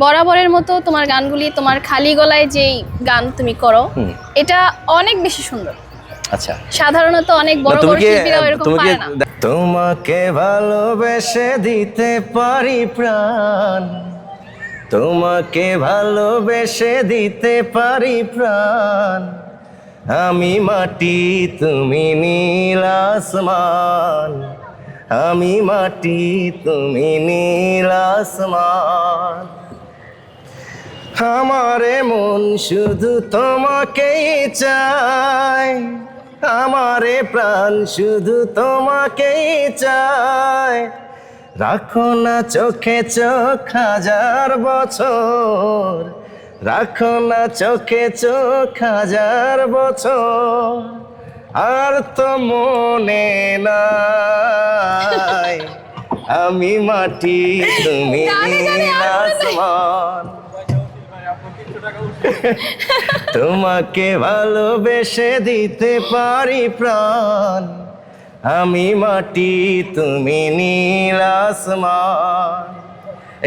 বরাবরের মতো তোমার গানগুলি, তোমার খালি গলায় যেই গান তুমি করো, এটা অনেক বেশি সুন্দর। আচ্ছা, সাধারণত অনেক বড় বড় শিল্পীরাও এরকম পারে না। তোমাকে ভালোবেসে দিতে পারি প্রাণ, তোমাকে ভালোবেসে দিতে পারি প্রাণ, আমি মাটি তুমি নীল আসমান, আমি মাটি তুমি নীল আসমান। আমারে মন শুধু তোমাকেই চায়, আমারে প্রাণ শুধু তোমাকেই চায়, রাখো না চোখে চোখ হাজার বছর, রাখো না চোখে চোখ হাজার বছর, আর তো মনে নাই আমি মাটি তুমি নীল আসমান। তোমাকে ভালোবেসে দিতে পারি প্রাণ, আমি মাটি তুমি নীল আসমান।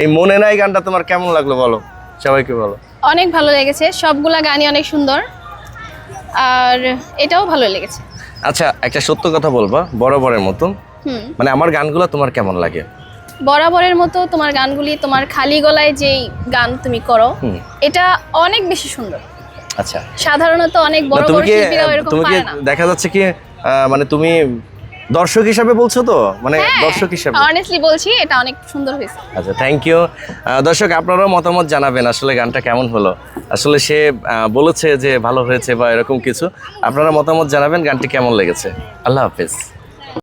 এই মনে নাই গানটা তোমার কেমন লাগলো বলো, সবাইকে বলো। অনেক ভালো লেগেছে, সবগুলা গানই অনেক সুন্দর, আর এটাও ভালো লেগেছে। আচ্ছা, একটা সত্য কথা বলবা, বরাবরের মতো মানে আমার গানগুলো তোমার কেমন লাগে? বরাবরের মতো তোমার গানগুলি, তোমার খালি গলায় যেই গান তুমি করো, এটা অনেক বেশি সুন্দর। আচ্ছা, সাধারণত অনেক বড় বড় শিল্পীরাও এরকম পারে না। দেখা যাচ্ছে কি মানে তুমি দর্শক হিসাবে বলছো তো, মানে দর্শক হিসাবে অনেস্টলি বলছি, এটা অনেক সুন্দর হয়েছে। আচ্ছা, থ্যাংক ইউ। দর্শক, আপনারাও মতামত জানাবেন আসলে গানটা কেমন হলো। আসলে সে বলেছে যে ভালো হয়েছে বা এরকম কিছু, আপনারা মতামত জানাবেন গানটি কেমন লেগেছে। আল্লাহ হাফেজ।